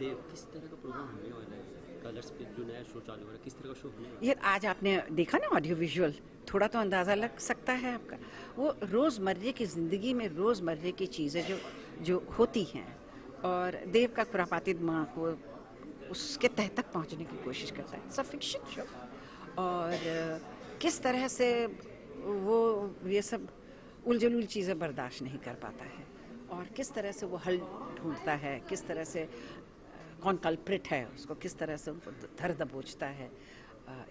देव किस तरह का प्रोग्राम होने वाला है? कलर्स पे जो नया शो चालू हो रहा है, किस तरह का शो होने वाला है? ये आज आपने देखा ना ऑडियो विजुअल, थोड़ा तो अंदाज़ा लग सकता है आपका। वो रोज़मर्रे की ज़िंदगी में रोज़मर्रे की चीज़ें जो जो होती हैं, और देव का खुरापाती दिमाग को उसके तह तक पहुंचने की कोशिश करता है। सब फिक्शन शो, और किस तरह से वो ये सब उलझुल चीज़ें बर्दाश्त नहीं कर पाता है, और किस तरह से वो हल ढूंढता है, किस तरह से कौन कल्प्रिट है, उसको किस तरह से उनको धर दबोचता है।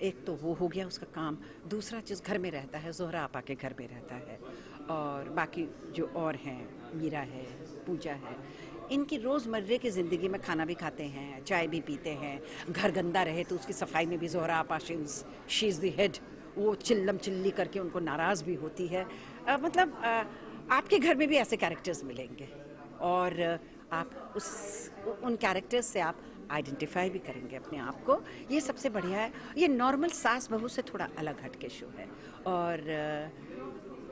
एक तो वो हो गया उसका काम। दूसरा चीज़, घर में रहता है, ज़ोहरा आपा के घर में रहता है, और बाकी जो और हैं, मीरा है, पूजा है, इनकी रोज़मर्रे की ज़िंदगी में खाना भी खाते हैं, चाय भी पीते हैं। घर गंदा रहे तो उसकी सफाई में भी ज़ोहरा आपा शी इज़ द हेड, वो चिल्लम चिल्ली करके उनको नाराज़ भी होती है। मतलब आपके घर में भी ऐसे कैरेक्टर्स मिलेंगे, और आप उन कैरेक्टर्स से आप आइडेंटिफाई भी करेंगे अपने आप को। ये सबसे बढ़िया है। ये नॉर्मल सास बहू से थोड़ा अलग हट के शो है, और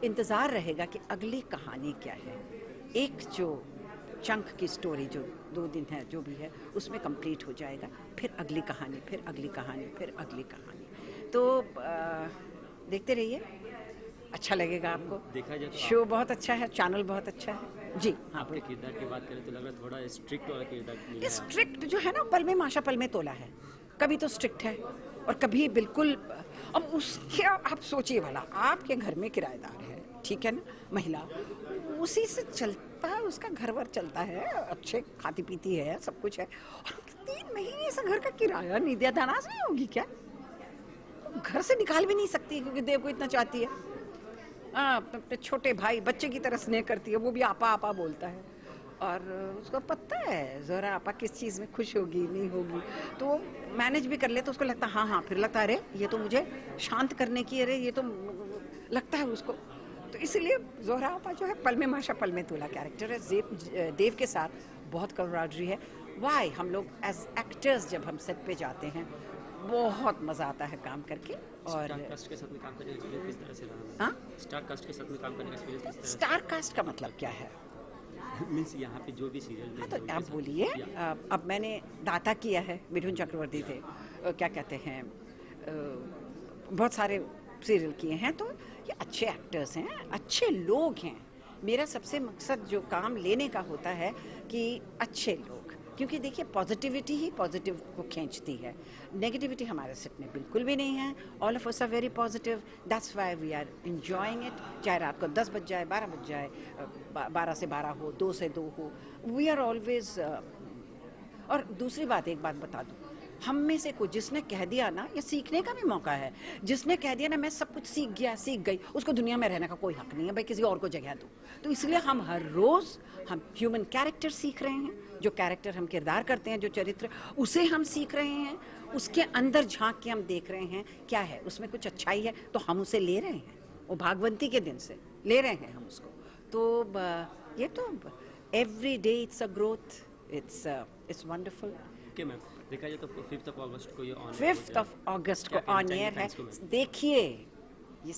इंतज़ार रहेगा कि अगली कहानी क्या है। एक जो चंक की स्टोरी जो 2 दिन है, जो भी है, उसमें कंप्लीट हो जाएगा, फिर अगली कहानी, फिर अगली कहानी, फिर अगली कहानी। तो देखते रहिए, अच्छा लगेगा आपको। देखा जाए तो शो बहुत अच्छा है, चैनल बहुत अच्छा है जी। हाँ, आपके किरदार की बात करें तो लग रहा है थोड़ा स्ट्रिक्ट वाला किरदार मिला है। स्ट्रिक्ट जो है ना, पल में माशा पल में तोला है। कभी तो स्ट्रिक्ट है और कभी बिल्कुल। अब उसके आप सोचिए भला, आपके घर में किराएदार है, ठीक है ना, महिला, उसी से चलता है, उसका घर वर चलता है, अच्छे खाती पीती है, सब कुछ है, और 3 महीने से घर का किराया नहीं दिया, दानाज नहीं होगी क्या? घर से निकाल भी नहीं सकती, क्योंकि देव को इतना चाहती है। अपने छोटे भाई बच्चे की तरह स्नेह करती है, वो भी आपा आपा बोलता है, और उसको पता है ज़रा आपा किस चीज़ में खुश होगी, नहीं होगी, तो वो मैनेज भी कर ले, तो उसको लगता है हाँ हाँ, फिर लगता है अरे ये तो मुझे शांत करने की, अरे ये तो लगता है उसको। तो इसीलिए ज़ोहरा आपा जो है पल में माशा पल में तोला कैरेक्टर है। देव के साथ बहुत कमराडरी है। वाई हम लोग एज एक्टर्स जब हम सेट पे जाते हैं, बहुत मज़ा आता है काम करके। और स्टार कास्ट के साथ में काम करने का एक्सपीरियंस किस तरह से रहा? हाँ, स्टार कास्ट के साथ में काम करने का एक्सपीरियंस किस तरह से? स्टार कास्ट का मतलब क्या है? मीन्स यहाँ पे जो भी सीरियल हाँ, तो आप बोलिए। अब मैंने दाता किया है, मिठुन चक्रवर्ती थे, क्या कहते हैं, बहुत सारे सीरियल किए हैं, तो ये अच्छे एक्टर्स हैं, अच्छे लोग हैं। मेरा सबसे मकसद जो काम लेने का होता है कि अच्छे लोग, क्योंकि देखिए पॉजिटिविटी ही पॉजिटिव को खींचती है। नेगेटिविटी हमारे सेट में बिल्कुल भी नहीं है। All of us are very positive, that's why we are enjoying it. चाहे रात को 10 बज जाए, 12 बज जाए, 12 से 12 हो, 2 से 2 हो, वी आर ऑलवेज। और दूसरी बात, एक बात बता दूँ, हम में से कुछ जिसने कह दिया ना, ये सीखने का भी मौका है, जिसने कह दिया ना मैं सब कुछ सीख गया, सीख गई, उसको दुनिया में रहने का कोई हक नहीं है, भाई किसी और को जगह दो। तो इसलिए हम हर रोज़ हम ह्यूमन कैरेक्टर सीख रहे हैं। जो कैरेक्टर हम किरदार करते हैं, जो चरित्र, उसे हम सीख रहे हैं, उसके अंदर झांक के हम देख रहे हैं क्या है, उसमें कुछ अच्छाई है तो हम उसे ले रहे हैं। वो भागवंती के दिन से ले रहे हैं हम उसको। तो ये तो every day it's a growth, it's wonderful. Okay ma'am, देखा जाए तो 5th ऑफ अगस्त को ये ऑन 5th ऑफ अगस्त को ऑन एयर है। देखिए, ये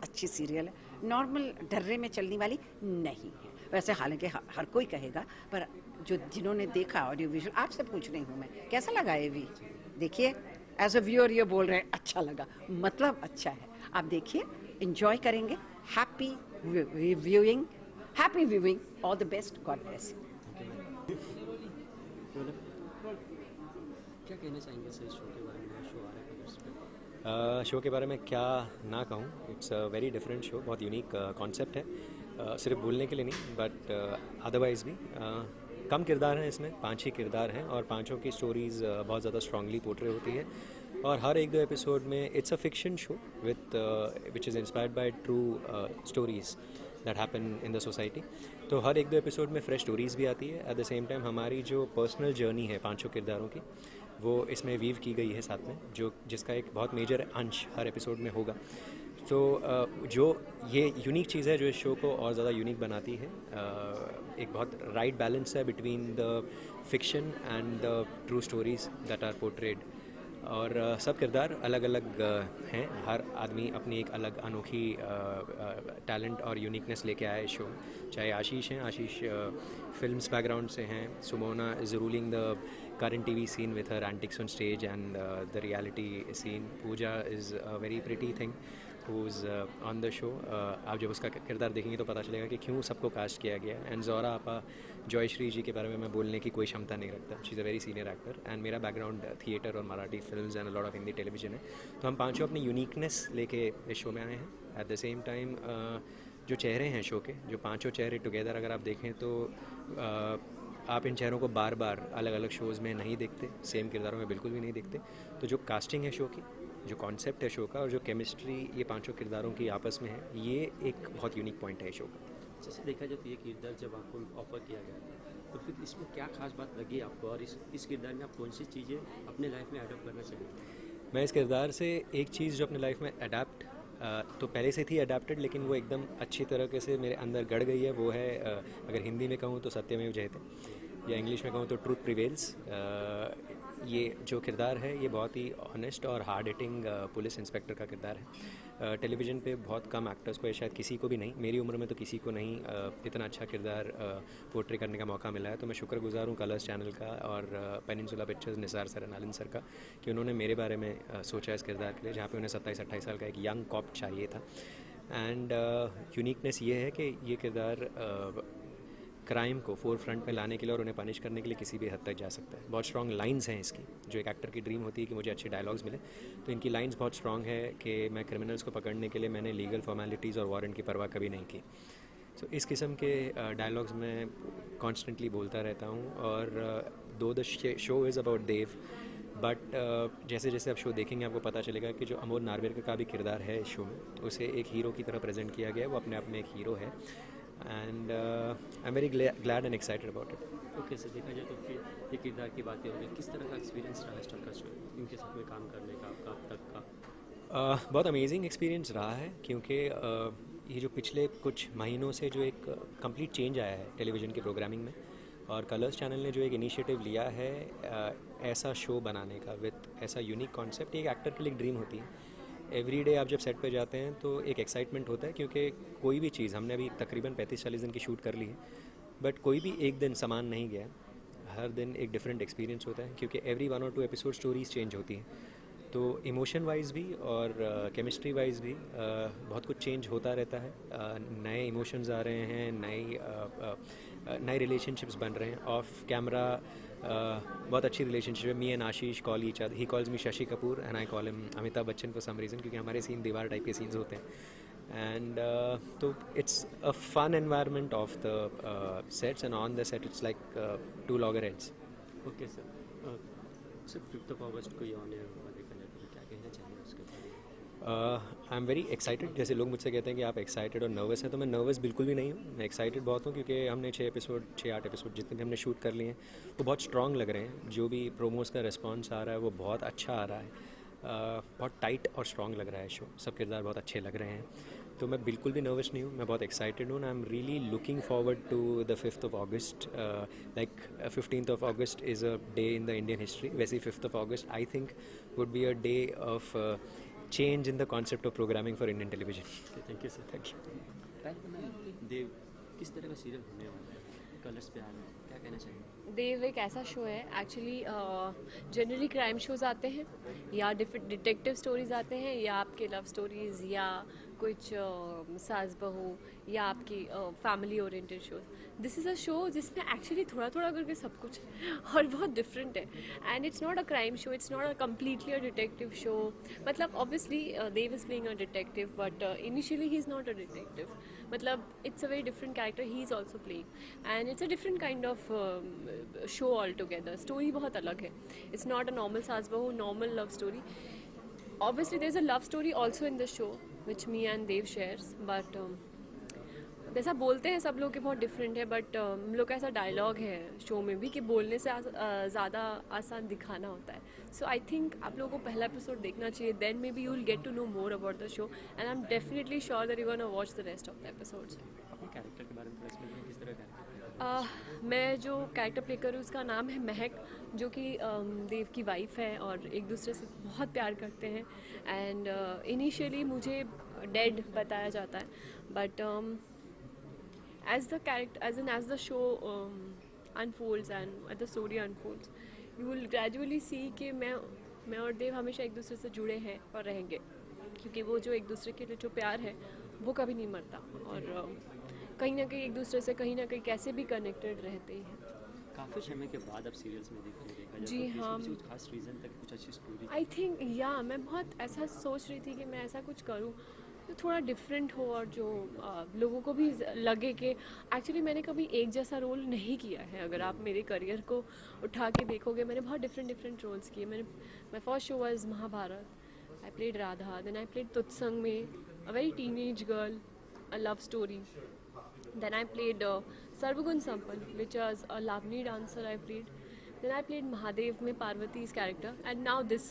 अच्छी सीरियल है, नॉर्मल डर्रे में चलने वाली नहीं है वैसे, हालांकि हर कोई कहेगा, पर जो जिन्होंने देखा ऑडियो विजुअल, आपसे पूछ रही हूँ मैं, कैसा लगा ये भी? देखिए, एज अ व्यूअर ये बोल रहे हैं अच्छा लगा, मतलब अच्छा है। आप देखिए, एंजॉय करेंगे। Happy viewing, happy viewing, all the best, God bless you. क्या कहना चाहेंगे सर शो के बारे में? शो आ रहा है कलर्स पे। शो के बारे में क्या ना कहूँ, it's a very different show, बहुत यूनिक कॉन्सेप्ट है। सिर्फ बोलने के लिए नहीं, बट अदरवाइज भी कम किरदार हैं इसमें, 5 ही किरदार हैं, और 5 की स्टोरीज़ बहुत ज़्यादा स्ट्रांगली पोर्ट्रे होती है, और हर 1-2 एपिसोड में it's a fiction show which is inspired by true stories that happen in the society. तो हर 1-2 एपिसोड में फ्रेश स्टोरीज़ भी आती है। एट द सेम टाइम हमारी जो पर्सनल जर्नी है 5 किरदारों की, वो इसमें वीव की गई है साथ में, जिसका एक बहुत मेजर अंश हर एपिसोड में होगा। तो जो ये यूनिक चीज़ है जो इस शो को और ज़्यादा यूनिक बनाती है, एक बहुत राइट बैलेंस है between the fiction and the true stories that are portrayed. और सब किरदार अलग अलग हैं। हर आदमी अपनी एक अलग अनोखी टैलेंट और यूनिकनेस लेके आया है शो में। चाहे आशीष हैं, आशीष फिल्म्स बैकग्राउंड से हैं। Sumona is ruling the current TV scene with her antics on stage and the reality scene. Pooja is a very pretty thing who's on the show. आप जब उसका किरदार देखेंगे तो पता चलेगा कि क्यों सबको कास्ट किया गया। एंड ज़ोरा आपा जॉयश्री जी के बारे में मैं बोलने की कोई क्षमता नहीं रखता। She is a very senior actor and मेरा बैकग्राउंड थिएटर और Marathi films and a lot of Hindi television है। तो हम पांचों अपनी यूनिकनेस लेके इस शो में आए हैं। एट द सेम टाइम जो चेहरे हैं शो के, जो पांचों चेहरे टुगेदर अगर आप देखें तो आप इन चेहरों को बार बार अलग अलग शोज़ में नहीं देखते, सेम किरदारों में बिल्कुल भी नहीं देखते। तो जो कास्टिंग है शो की, जो कॉन्सेप्ट है शो का और जो केमिस्ट्री ये पांचों किरदारों की आपस में है, ये एक बहुत यूनिक पॉइंट है शो का। जैसे देखा जाए तो ये किरदार जब आपको ऑफर किया गया तो फिर इसमें क्या खास बात लगी आपको, और इस किरदार में आप कौन सी चीज़ें अपने लाइफ में अडॉप्ट करना चाहिए? मैं इस किरदार से एक चीज़ जो अपने लाइफ में अडाप्ट तो पहले से थी अडेप्टेड, लेकिन वो एकदम अच्छी तरीके से मेरे अंदर गड़ गई है। वो है अगर हिंदी में कहूँ तो सत्यमेव जयते, या इंग्लिश में कहूँ तो ट्रूथ प्रिवेल्स। ये जो किरदार है ये बहुत ही ऑनेस्ट और हार्ड हिटिंग पुलिस इंस्पेक्टर का किरदार है। टेलीविज़न पे बहुत कम एक्टर्स को, या शायद किसी को भी नहीं, मेरी उम्र में तो किसी को नहीं इतना अच्छा किरदार पोर्ट्रे करने का मौका मिला है। तो मैं शुक्रगुजार हूँ कलर्स चैनल का और peninsula pictures, Nisar sir, Nalan sir का, कि उन्होंने मेरे बारे में सोचा इस किरदार के लिए, जहाँ पे उन्हें 27-28 साल का एक यंग कॉप चाहिए था। एंड यूनिकनेस ये है कि ये किरदार क्राइम को फोर फ्रंट में लाने के लिए और उन्हें पनिश करने के लिए किसी भी हद तक जा सकता है। बहुत स्ट्रॉन्ग लाइंस हैं इसकी, जो एक एक्टर की ड्रीम होती है कि मुझे अच्छे डायलॉग्स मिले, तो इनकी लाइंस बहुत स्ट्रॉन्ग है कि मैं क्रिमिनल्स को पकड़ने के लिए मैंने लीगल फॉर्मेलिटीज़ और वारंट की परवाह कभी नहीं की। तो इस किस्म के डायलॉग्स मैं कॉन्स्टेंटली बोलता रहता हूँ। और though the show is about Dev, but जैसे जैसे आप शो देखेंगे आपको पता चलेगा कि जो अमोल नार्वेकर का भी किरदार है इस शो में, उसे एक हीरो की तरह प्रेजेंट किया गया है। वो अपने आप में एक हीरो है and I am very glad and excited about it. Okay sir, देखा जाए तो फिर ये किरदार की बातें होगी, किस तरह का एक्सपीरियंस रहा स्टार का शो, इनके साथ में काम करने का आपका अब तक का? बहुत अमेजिंग एक्सपीरियंस रहा है, क्योंकि ये जो पिछले कुछ महीनों से जो एक कंप्लीट चेंज आया है टेलीविज़न की प्रोग्रामिंग में, और कलर्स चैनल ने जो एक इनिशिएटिव लिया है ऐसा शो बनाने का विद ऐसा यूनिक कॉन्सेप्ट, एक एक्टर के लिए एक ड्रीम होती है। एवरी डे आप जब सेट पे जाते हैं तो एक एक्साइटमेंट होता है, क्योंकि कोई भी चीज़, हमने अभी तकरीबन 35-40 दिन की शूट कर ली है, बट कोई भी एक दिन समान नहीं गया। हर दिन एक डिफरेंट एक्सपीरियंस होता है, क्योंकि एवरी 1 और 2 एपिसोड स्टोरीज चेंज होती हैं। तो इमोशन वाइज भी और केमिस्ट्री वाइज भी बहुत कुछ चेंज होता रहता है। नए इमोशंस आ रहे हैं, नए रिलेशनशिप्स बन रहे हैं। ऑफ कैमरा बहुत अच्छी रिलेशनशिप है। Me and Ashish call each other, he calls me Shashi Kapoor and I call him Amitabh Bachchan for some reason, क्योंकि हमारे सीन दीवार टाइप के सीन्स होते हैं। एंड तो it's a fun environment of the sets, and on the set it's like 2 loggerheads. Okay sir, sir 5 अगस्त को ये ऑन एयर होगा, देखा जाए तो क्या कहना चाहिए उसके बारे में? I am very excited. जैसे लोग मुझसे कहते हैं कि आप एक्साइटेड और नर्वस हैं, तो मैं नर्वस बिल्कुल भी नहीं हूँ। मैं एक्साइटेड बहुत हूँ, क्योंकि हमने 6-8 एपिसोड जितने भी हमने शूट कर लिए हैं वो बहुत स्ट्रॉन्ग लग रहे हैं। जो भी प्रोमोस का रिस्पॉन्स आ रहा है वो बहुत अच्छा आ रहा है। बहुत टाइट और स्ट्रॉन्ग लग रहा है शो, सब किरदार बहुत अच्छे लग रहे हैं। तो मैं बिल्कुल भी नर्वस नहीं हूँ, मैं बहुत एक्साइटेड हूँ। I am really looking forward to the 5th August. Like 15th August is a day in the Indian history, वैसे ही 5th August I think would be a day of change in the concept of programming for Indian television. Thank you sir. Thank you. Dev किस तरह का serial होने वाला है, colours पे आ रहा है, क्या कहना चाहिए? देव एक ऐसा शो है, एक्चुअली जनरली क्राइम शोज आते हैं या डिटेक्टिव स्टोरीज आते हैं, या आपके लव स्टोरीज, या कुछ सास बहू, या आपकी family oriented shows. This is a show जिसमें एक्चुअली थोड़ा थोड़ा करके सब कुछ और बहुत डिफरेंट है। And it's not a crime show, it's not a completely a detective show. मतलब obviously Dev is playing a detective, but initially he is not a detective. मतलब it's a very different character he is also playing, and it's a different kind of show all together. Story बहुत अलग है, it's not a normal सास बहू, normal love story. Obviously there's a love story also in the show which me and Dev shares, but जैसा बोलते हैं सब लोग कि बहुत डिफरेंट है, बट हम लोग का ऐसा डायलॉग है शो में भी कि बोलने से ज़्यादा आसान दिखाना होता है। सो आई थिंक आप लोगों को पहला एपिसोड देखना चाहिए, then maybe you will get to know more about the show, and I am definitely sure that you gonna watch the rest of the episodes. अपने कैरेक्टर के बारे में थोड़ा एक्सप्लेन करें, किस तरह का कैरेक्टर? मैं जो कैरेक्टर प्ले कर रही हूँ उसका नाम है महक, जो कि देव की वाइफ है और एक दूसरे से बहुत प्यार करते हैं। एंड इनिशियली मुझे डेड बताया जाता है, but as the character as the show unfolds and as the story unfolds, you will gradually see कि मैं और देव हमेशा एक दूसरे से जुड़े हैं और रहेंगे, क्योंकि वो जो एक दूसरे के लिए जो प्यार है वो कभी नहीं मरता, और कहीं ना कहीं एक दूसरे से कहीं ना कहीं कैसे भी कनेक्टेड रहते ही हैं। काफ़ी समय के बाद अब सीरियल्स में देखा जी हाँ। कुछ खास रीज़न तक कुछ अच्छी स्टोरी आई थिंक मैं बहुत ऐसा सोच रही थी कि मैं ऐसा कुछ करूँ जो थोड़ा डिफरेंट हो और जो लोगों को भी लगे कि एक्चुअली मैंने कभी एक जैसा रोल नहीं किया है। अगर आप मेरे करियर को उठा के देखोगे, मैंने बहुत डिफरेंट रोल्स किए। My first show was Mahabharat, I played Radha, then I played तुत्संग में a very teenage girl, a love story, then I played Sarvagun Sampan, which was a Lavani dancer I played. Then I played Mahadev में Parvati's character, and now this.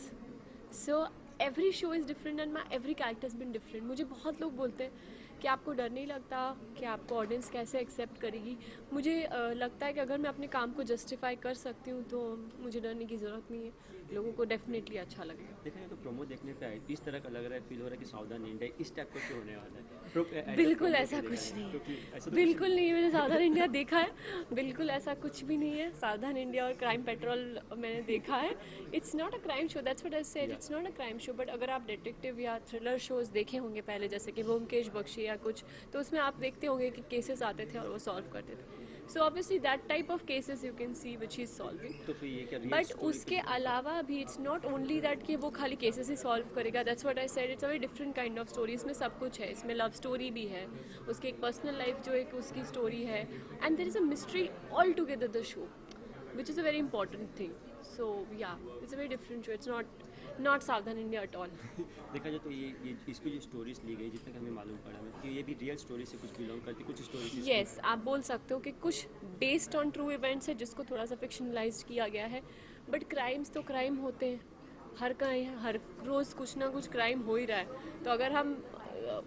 So every show is different and my every character has been different. मुझे बहुत लोग बोलते हैं कि आपको डर नहीं लगता कि आपको ऑडियंस कैसे एक्सेप्ट करेगी। मुझे लगता है कि अगर मैं अपने काम को जस्टिफाई कर सकती हूँ तो मुझे डरने की ज़रूरत नहीं है, लोगों को डेफिनेटली अच्छा लगेगा। देखा जाए तो प्रोमो देखने पे आए इस तरह का लग रहा है, फील हो रहा है कि सावधान इंडिया इस टाइप का क्यों होने वाला है? बिल्कुल ऐसा कुछ नहीं है, बिल्कुल नहीं। मैंने सावधान इंडिया देखा है, बिल्कुल ऐसा कुछ भी नहीं है। सावधान इंडिया और क्राइम पेट्रोल मैंने देखा है। It's not a crime show, that's what I said, it's not a crime show. But अगर आप डिटेक्टिव या थ्रिलर शोज देखे होंगे पहले, जैसे कि ब्योमकेश बख्शी या कुछ, तो उसमें आप देखते होंगे कि केसेस आते थे और वो सॉल्व करते थे। So obviously that type of cases you can see which is solving. तो फिर ये क्या बट उसके अलावा भी इट्स नॉट ओनली दैट कि वो खाली केसेस ही सॉल्व करेगा। That's what I said, it's a very different kind of story. इसमें सब कुछ है, इसमें लव स्टोरी भी है, उसकी एक पर्सनल लाइफ जो एक उसकी स्टोरी है, and there is a mystery all together the show, which is a very important thing. So yeah it's a very different show, it's not Savdhaan India at all. देखा जाए तो ये इसकी जो स्टोरीज ली गई, जितना कि हमें मालूम पड़ा है कि ये भी रियल स्टोरी से कुछ बिलोंग करती, कुछ स्टोरीज यस आप बोल सकते हो कि कुछ बेस्ड ऑन ट्रू इवेंट्स है जिसको थोड़ा सा फिक्शनलाइज किया गया है। बट क्राइम्स तो क्राइम होते हैं, हर रोज़ कुछ ना कुछ क्राइम हो ही रहा है। तो अगर हम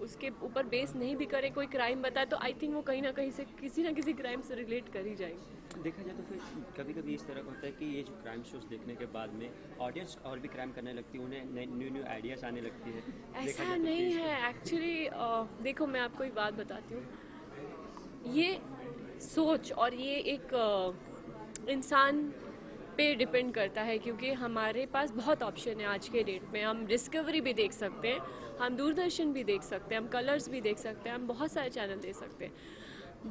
उसके ऊपर बेस नहीं भी करें, कोई क्राइम बताए, तो आई थिंक वो कहीं ना कहीं से किसी ना किसी क्राइम से रिलेट कर ही जाएंगे। देखा जाए तो फिर कभी कभी इस तरह का होता है कि ये जो क्राइम शोज देखने के बाद में ऑडियंस और भी क्राइम करने लगती है, उन्हें न्यू आइडियाज आने लगती है। ऐसा नहीं है एक्चुअली। देखो मैं आपको एक बात बताती हूँ, ये सोच और ये एक इंसान पे डिपेंड करता है, क्योंकि हमारे पास बहुत ऑप्शन है आज के डेट में। हम डिस्कवरी भी देख सकते हैं, हम दूरदर्शन भी देख सकते हैं, हम कलर्स भी देख सकते हैं, हम बहुत सारे चैनल देख सकते हैं।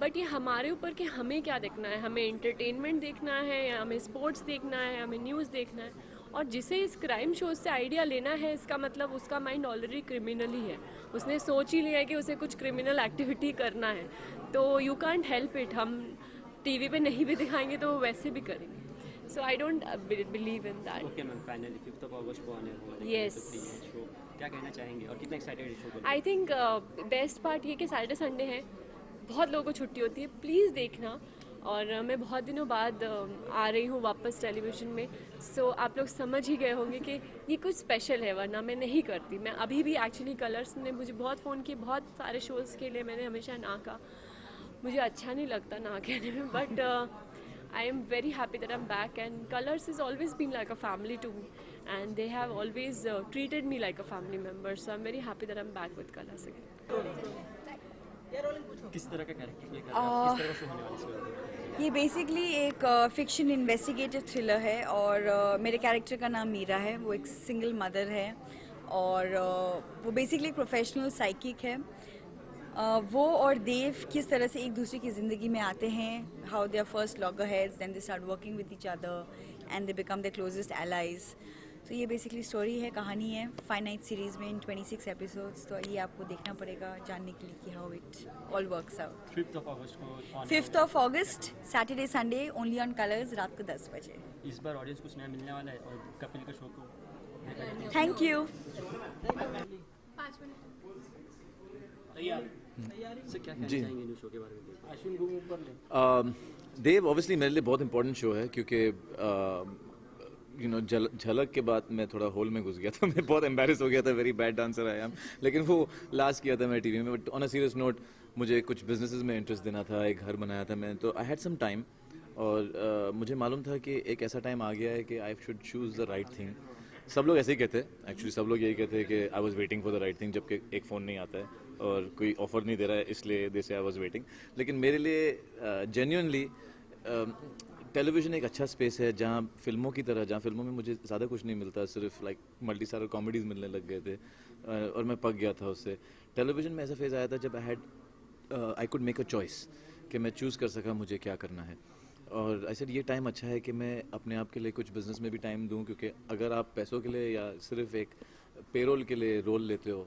बट ये हमारे ऊपर कि हमें क्या देखना है, हमें एंटरटेनमेंट देखना है या हमें स्पोर्ट्स देखना है, हमें न्यूज़ देखना है। और जिसे इस क्राइम शो से आइडिया लेना है, इसका मतलब उसका माइंड ऑलरेडी क्रिमिनल ही है, उसने सोच ही लिया है कि उसे कुछ क्रिमिनल एक्टिविटी करना है। तो यू कांट हेल्प इट, हम टीवी पे नहीं भी दिखाएंगे तो वो वैसे भी करेंगे। So I don't believe in that. Okay ma'am, finally 5 अगस्त को आने वाला है Yes. शो, क्या कहना चाहेंगे और कितना एक्साइटेड शो को? आई थिंक बेस्ट पार्ट ये कि सैटरडे संडे है, बहुत लोगों को छुट्टी होती है, प्लीज़ देखना। और मैं बहुत दिनों बाद आ रही हूँ वापस टेलीविज़न में, सो आप लोग समझ ही गए होंगे कि ये कुछ स्पेशल है, वरना मैं नहीं करती। मैं अभी भी एक्चुअली कलर्स ने मुझे बहुत फ़ोन किए, बहुत सारे शोज़ के लिए मैंने हमेशा ना कहा, मुझे अच्छा नहीं लगता ना कहने में, but I am very happy that I'm back, and Colors has always been like a family to me, and they have always treated me like a family member, so I'm very happy that I'm back with Colors again. किस तरह का character play कर रहे हैं, किस तरह का show होने वाला है? ये बेसिकली एक फिक्शन इन्वेस्टिगेटिव थ्रिलर है, और मेरे कैरेक्टर का नाम मीरा है। वो एक सिंगल मदर है, और वो बेसिकली एक प्रोफेशनल साइकिक है। वो और देव किस तरह से एक दूसरे की ज़िंदगी में आते हैं, how they are first loggerheads, then they start working with each other and they become the closest allies. तो ये बेसिकली स्टोरी है, कहानी है 5 नाइट सीरीज़ में इन 26 एपिसोड्स। तो ये आपको देखना पड़ेगा जानने के लिए कि how it all works out. 5 अगस्त को 5 अगस्त Saturday Sunday only on Colors, रात को 10 बजे। इस बार ऑडियंस कुछ नया मिलने वाला है और कपिल के शो को थैंक यू। सर क्या कहना चाहेंगे न्यू शो के बारे में? देव ऑब्वियसली मेरे लिए बहुत इंपॉर्टेंट शो है, क्योंकि झलक के बाद मैं थोड़ा होल में घुस गया था, मैं बहुत एम्बैरेस हो गया था, very bad dancer I am, लेकिन वो लास्ट किया था मैं टीवी में। But on a serious note मुझे कुछ बिजनेसेस में इंटरेस्ट देना था, एक घर बनाया था मैं, तो आई हैड सम टाइम और मुझे मालूम था कि एक ऐसा टाइम आ गया है कि I should choose the right thing. सब लोग ऐसे ही कहते हैं, एक्चुअली सब लोग यही कहते हैं कि I was waiting for the right thing, जबकि एक फ़ोन नहीं आता है और कोई ऑफ़र नहीं दे रहा है, इसलिए दे से आई वाज वेटिंग। लेकिन मेरे लिए जेन्युइनली टेलीविज़न एक अच्छा स्पेस है जहाँ फिल्मों की तरह, जहाँ फिल्मों में मुझे ज़्यादा कुछ नहीं मिलता, सिर्फ लाइक मल्टी स्टारर कॉमेडीज़ मिलने लग गए थे और मैं पक गया था उससे। टेलीविज़न में ऐसा फेज़ आया था जब I could make a choice कि मैं चूज़ कर सका मुझे क्या करना है। और ऐसे ये टाइम अच्छा है कि मैं अपने आप के लिए कुछ बिज़नेस में भी टाइम दूं, क्योंकि अगर आप पैसों के लिए या सिर्फ एक पेरोल के लिए रोल लेते हो,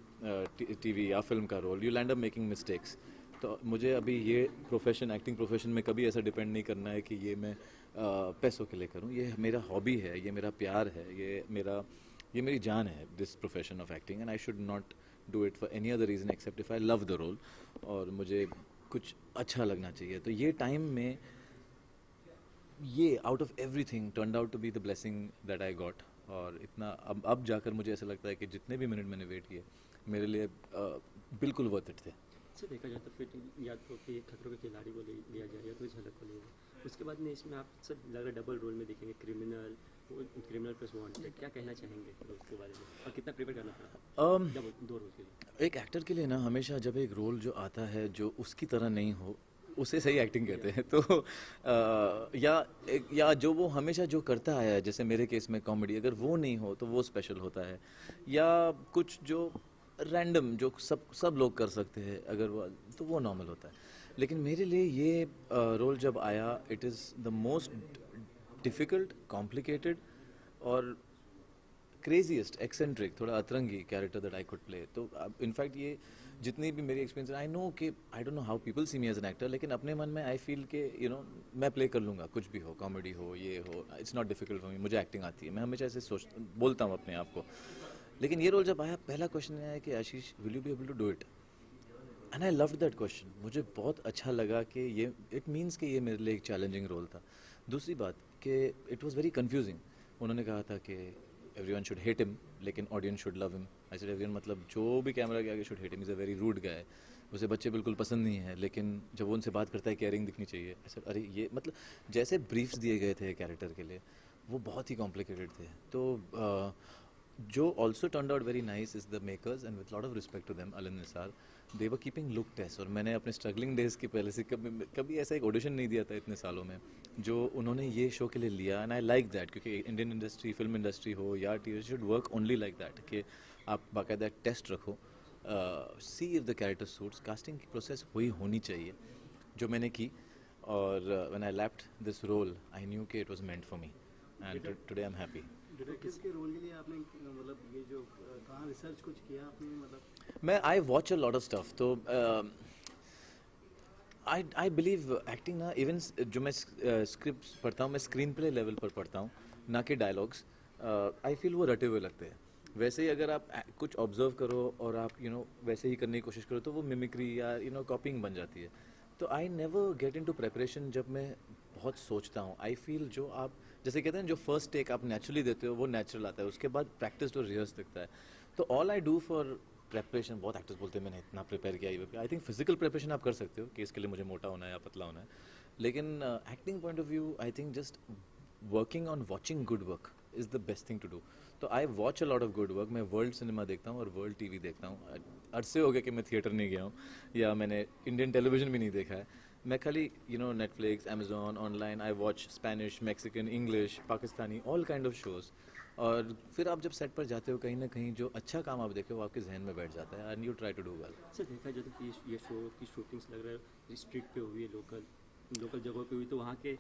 टीवी या फिल्म का role, you land up making mistakes. तो मुझे अभी ये प्रोफेशन, एक्टिंग प्रोफेशन में कभी ऐसा डिपेंड नहीं करना है कि ये मैं पैसों के लिए करूं। ये मेरा हॉबी है, ये मेरा प्यार है, ये मेरी जान है, this profession of acting, and I should not do it for any other reason except if I love the role और मुझे कुछ अच्छा लगना चाहिए। तो ये टाइम में ये out of everything turned out to be the blessing that I got. और इतना अब जाकर मुझे ऐसा लगता है कि जितने भी मिनट मैंने वेट किए मेरे लिए बिल्कुल वर्थ इट थे। अच्छा, देखा जाए तो फिर या तो फिर खतरों के खिलाड़ी को ले लिया जाए या तो झलक को ले लिया, उसके बाद में इसमें आप सब लग रहा डबल रोल में देखेंगे, क्रिमिनल प्लस वांटेड। क्या कहना चाहेंगे उसके बारे में और कितना प्रिपेयर करना पड़ा दो रोल के लिए? एक एक्टर के लिए ना हमेशा जब एक रोल जो आता है जो उसकी तरह नहीं हो, उसे सही एक्टिंग कहते हैं। तो या जो वो हमेशा जो करता आया है, जैसे मेरे केस में कॉमेडी, अगर वो नहीं हो तो वो स्पेशल होता है। या कुछ जो रैंडम जो सब लोग कर सकते हैं अगर वो नॉर्मल होता है। लेकिन मेरे लिए ये रोल जब आया, it is the most difficult, complicated और क्रेजीएस्ट, एक्सेंट्रिक, थोड़ा अतरंगी character that I could play. तो इनफैक्ट ये जितनी भी मेरी एक्सपीरियंस, आई नो कि I don't know how people see me as an actor, लेकिन अपने मन में आई फील के मैं प्ले कर लूँगा, कुछ भी हो, कॉमेडी हो, ये हो, it's not difficult for me, मुझे एक्टिंग आती है। मैं हमेशा ऐसे बोलता हूँ अपने आप को। लेकिन ये रोल जब आया, पहला क्वेश्चन आया कि Ashish will you be able to do it, and I loved that question. मुझे बहुत अच्छा लगा कि ये इट मीन्स कि ये मेरे लिए एक चैलेंजिंग रोल था। दूसरी बात कि इट वॉज वेरी कन्फ्यूजिंग। उन्होंने कहा था कि एवरीवन शुड हेट हिम लेकिन audience should love him. I said everyone मतलब जो भी कैमरा के आगे should hate him, is a very rude guy, उसे बच्चे बिल्कुल पसंद नहीं है, लेकिन जब वो उनसे बात करता है केयरिंग दिखनी चाहिए। ऐसा अरे ये मतलब जैसे ब्रीफ्स दिए गए थे कैरेक्टर के लिए वो बहुत ही कॉम्प्लिकेटेड थे। तो जो also turned out very nice is the makers, and with lot of respect to them, Alin Nisar, they were keeping look test. और मैंने अपने स्ट्रगलिंग डेज के पहले से कभी ऐसा एक ऑडिशन नहीं दिया था इतने सालों में जो उन्होंने ये शो के लिए लिया, एंड आई लाइक दैट, क्योंकि इंडियन इंडस्ट्री, फिल्म इंडस्ट्री हो या TV should work only like that, कि आप बाकायदा टेस्ट रखो, see if the character suits. Casting की प्रोसेस वही होनी चाहिए जो मैंने की, और when I left this role I knew कि it was meant for me, and today I am happy. Detective के रोल के लिए आपने मतलब ये जो कहाँ रिसर्च कुछ किया आपने? मतलब मैं आई watch a lot of stuff. तो आई बिलीव एक्टिंग ना, इवन जो मैं स्क्रिप्ट पढ़ता हूँ मैं स्क्रीन प्ले लेवल पर पढ़ता हूँ, ना कि डायलॉग्स। आई फील वो रटे हुए लगते हैं। वैसे ही अगर आप कुछ ऑब्जर्व करो और आप वैसे ही करने की कोशिश करो तो वो मिमिक्री या कॉपिंग बन जाती है। तो I never get into preparation जब मैं बहुत सोचता हूँ। आई फील जो आप जैसे कहते हैं जो फर्स्ट टेक आप नेचुरली देते हो वो नेचुरल आता है, उसके बाद प्रैक्टिस तो रिहर्स दिखता है। तो all I do for preparation, बहुत एक्टर्स बोलते हैं मैंने इतना प्रिपेयर किया, आई थिंक फिजिकल प्रिपरेशन आप कर सकते हो कि इसके लिए मुझे मोटा होना है या पतला होना है, लेकिन acting point of view I think just working on watching good work is the best thing to do. तो I watch a lot of good work. मैं वर्ल्ड सिनेमा देखता हूँ और वर्ल्ड टीवी देखता हूँ। अरसे हो गया कि मैं थिएटर नहीं गया हूँ या मैंने इंडियन टेलीविजन भी नहीं देखा है। मैं खाली Netflix, Amazon, online I watch Spanish, Mexican, English, Pakistani, all kind of shows. और फिर आप जब सेट पर जाते हो कहीं ना कहीं जो अच्छा काम आप देखे वो आपके जहन में बैठ जाता है, and you try to do well. Sir देखा जाए तो ये शो की शूटिंग्स लग रहा है स्ट्रीट पे हुई है, लोकल जगहों पे हुई, तो वहाँ के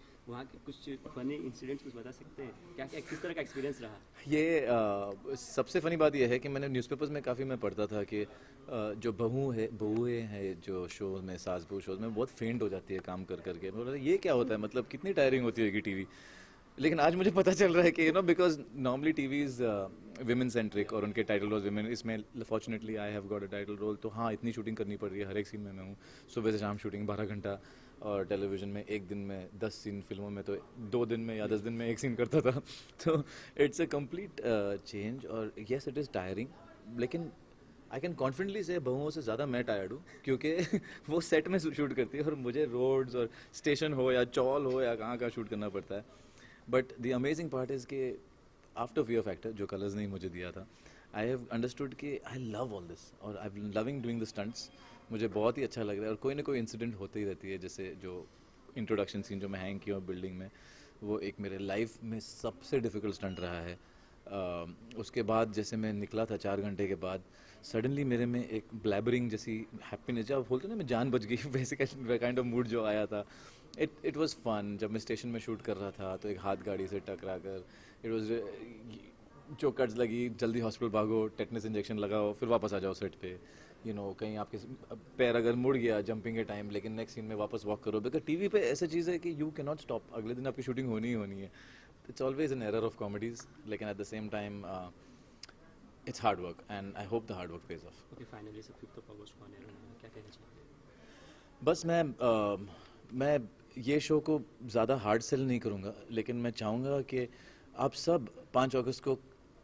कुछ फनी इंसिडेंट्स कुछ बता सकते हैं? क्या किस तरह का एक्सपीरियंस रहा? ये सबसे फ़नी बात यह है कि मैंने न्यूज़पेपर्स में काफ़ी मैं पढ़ता था कि जो बहुएँ हैं जो शो में, सास बहू शोज़ में बहुत फेंट हो जाती है काम कर करके। मतलब ये क्या होता है, मतलब कितनी टायरिंग होती है टीवी। लेकिन आज मुझे पता चल रहा है कि because normally TV is women centric और उनके टाइटल रोल्स विमेन, इसमें fortunately I have got a title role. तो हाँ, इतनी शूटिंग करनी पड़ रही है, हर एक सीन में मैं हूँ, सुबह से शाम शूटिंग 12 घंटा। और टेलीविज़न में एक दिन में 10 सीन, फिल्मों में तो 2 दिन में या 10 दिन में एक सीन करता था। तो इट्स अ कंप्लीट चेंज। और येस इट इज़ टायरिंग, लेकिन आई कैन कॉन्फिडेंटली से बहुओं से ज़्यादा मैं टायर्ड हूँ, क्योंकि वो सेट में शूट करती है और मुझे रोड्स और स्टेशन हो या चौल हो या कहाँ शूट करना पड़ता है. But the amazing part is कि आफ्टर फियर फैक्टर, जो कलर्स ने मुझे दिया था, आई हैव अंडरस्टूड कि आई लव ऑल दिस और I am loving doing the stunts. मुझे बहुत ही अच्छा लग रहा है और कोई ना कोई इंसिडेंट होते ही रहती है. जैसे जो इंट्रोडक्शन सीन जो मैं हैंग किया हूँ बिल्डिंग में, वो एक मेरे लाइफ में सबसे डिफ़िकल्ट स्टंट रहा है. उसके बाद जैसे मैं निकला था 4 घंटे के बाद, सडनली मेरे में एक ब्लैबरिंग जैसी हैप्पीनेस, जब बोलते हैं ना मैं जान बच गई, वैसे काइंड ऑफ मूड जो आया था. It was fun. जब मैं स्टेशन में शूट कर रहा था तो एक हाथ गाड़ी से टकरा कर, इट वाज जो कट्स लगी, जल्दी हॉस्पिटल भागो, टेटनस इंजेक्शन लगाओ, फिर वापस आ जाओ सेट पे. कहीं आपके पैर अगर मुड़ गया जंपिंग के टाइम, लेकिन नेक्स्ट सीन में वापस वॉक करो, बिकॉज टीवी पे ऐसा चीज़ है कि यू कैन नॉट स्टॉप, अगले दिन आपकी शूटिंग होनी ही होनी है. It's always an error of comedies, लेकिन at the same time it's hard work and I hope the hard work pays off. Okay, finally सब 5th अगस्त को आने वाला है, क्या कहना चाहेंगे? बस मैं ये शो को ज़्यादा हार्ड सेल नहीं करूँगा, लेकिन मैं चाहूँगा कि आप सब 5 अगस्त को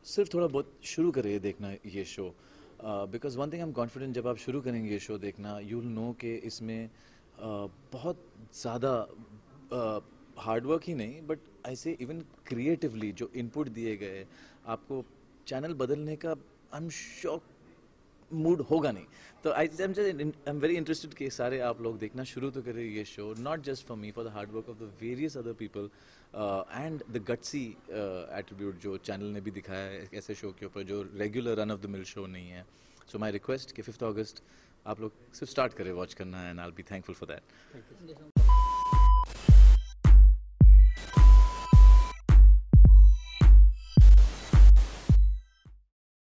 सिर्फ थोड़ा बहुत शुरू करें देखना ये show. Because one thing I am confident, जब आप शुरू करेंगे ये शो देखना, यू विल नो कि इसमें बहुत ज़्यादा हार्ड वर्क ही नहीं, बट ऐसे इवन क्रिएटिवली जो इनपुट दिए गए, आपको चैनल बदलने का आई एम श्योर मूड होगा नहीं. तो आई एम वेरी इंटरेस्टेड कि सारे आप लोग देखना शुरू तो करें ये show, not just for me, for the hard work of the various other people and the gutsy attribute जो चैनल ने भी दिखाया है ऐसे शो के ऊपर, जो regular run of the mill show नहीं है. सो माई रिक्वेस्ट कि 5th अगस्त आप लोग सिर्फ स्टार्ट करें वॉच करना, and I will be thankful for that.